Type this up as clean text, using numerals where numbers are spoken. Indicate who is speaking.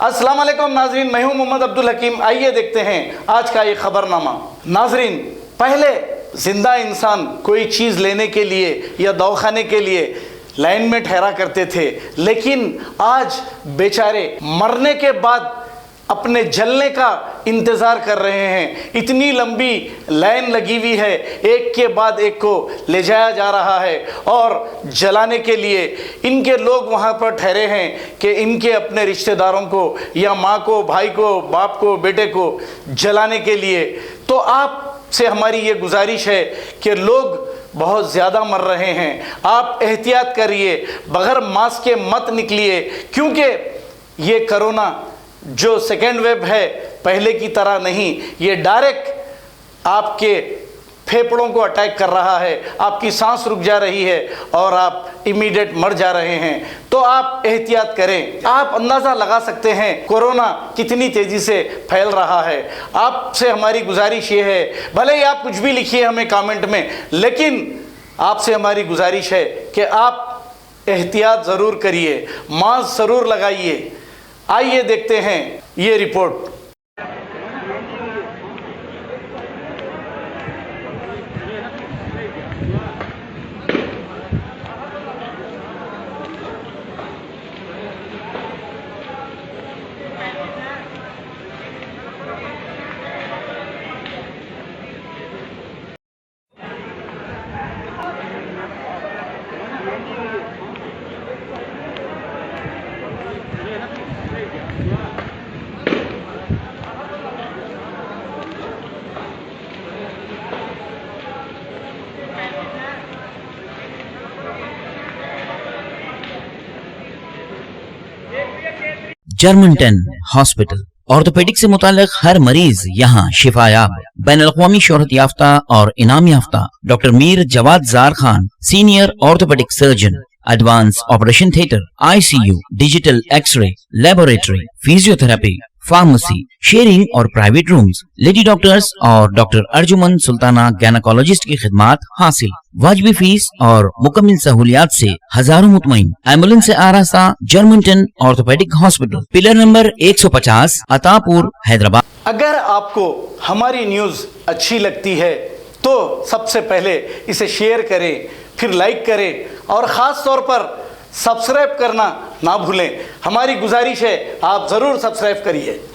Speaker 1: अस्सलाम वालेकुम नाजरीन, मैं हूं मोहम्मद अब्दुल हकीम। आइए देखते हैं आज का ये खबरनामा। नाजरीन, पहले जिंदा इंसान कोई चीज़ लेने के लिए या दवाखाने के लिए लाइन में ठहरा करते थे, लेकिन आज बेचारे मरने के बाद अपने जलने का इंतज़ार कर रहे हैं। इतनी लंबी लाइन लगी हुई है, एक के बाद एक को ले जाया जा रहा है और जलाने के लिए इनके लोग वहाँ पर ठहरे हैं कि इनके अपने रिश्तेदारों को या माँ को, भाई को, बाप को, बेटे को जलाने के लिए। तो आपसे हमारी ये गुजारिश है कि लोग बहुत ज़्यादा मर रहे हैं, आप एहतियात करिए, बग़ैर मास्क के मत निकलिए, क्योंकि ये कोरोना जो सेकेंड वेव है पहले की तरह नहीं, ये डायरेक्ट आपके फेफड़ों को अटैक कर रहा है, आपकी सांस रुक जा रही है और आप इमीडिएट मर जा रहे हैं। तो आप एहतियात करें। आप अंदाज़ा लगा सकते हैं कोरोना कितनी तेज़ी से फैल रहा है। आपसे हमारी गुजारिश ये है, भले ही आप कुछ भी लिखिए हमें कमेंट में, लेकिन आपसे हमारी गुजारिश है कि आप एहतियात ज़रूर करिए, मास्क ज़रूर लगाइए। आइए देखते हैं ये रिपोर्ट।
Speaker 2: जर्मनटन हॉस्पिटल ऑर्थोपेडिक से मुताल्लिक हर मरीज यहाँ शिफायाब। बैनुल-अक़वामी शोहरत याफ्ता और इनाम याफ्ता doctor Mir Jawad Jar Khan, senior orthopaedic surgeon, advance operation theatre, ICU, digital x-ray, laboratory, physiotherapy, pharmacy, sharing और प्राइवेट रूम्स, लेडी डॉक्टर्स और डॉक्टर अर्जुमन सुल्ताना गैनकोलॉजिस्ट की खिदमात हासिल। वाजबी फीस और मुकम्मल सहूलियात से हजारों मुतमईन। एम्बुलेंस से आरास्ता Germanton orthopaedic hospital, pillar number 150, Attapur, Hyderabad.
Speaker 1: अगर आपको हमारी न्यूज़ अच्छी लगती है तो सबसे पहले इसे शेयर करें, फिर लाइक करें और ख़ास तौर पर सब्सक्राइब करना ना भूलें। हमारी गुजारिश है आप ज़रूर सब्सक्राइब करिए।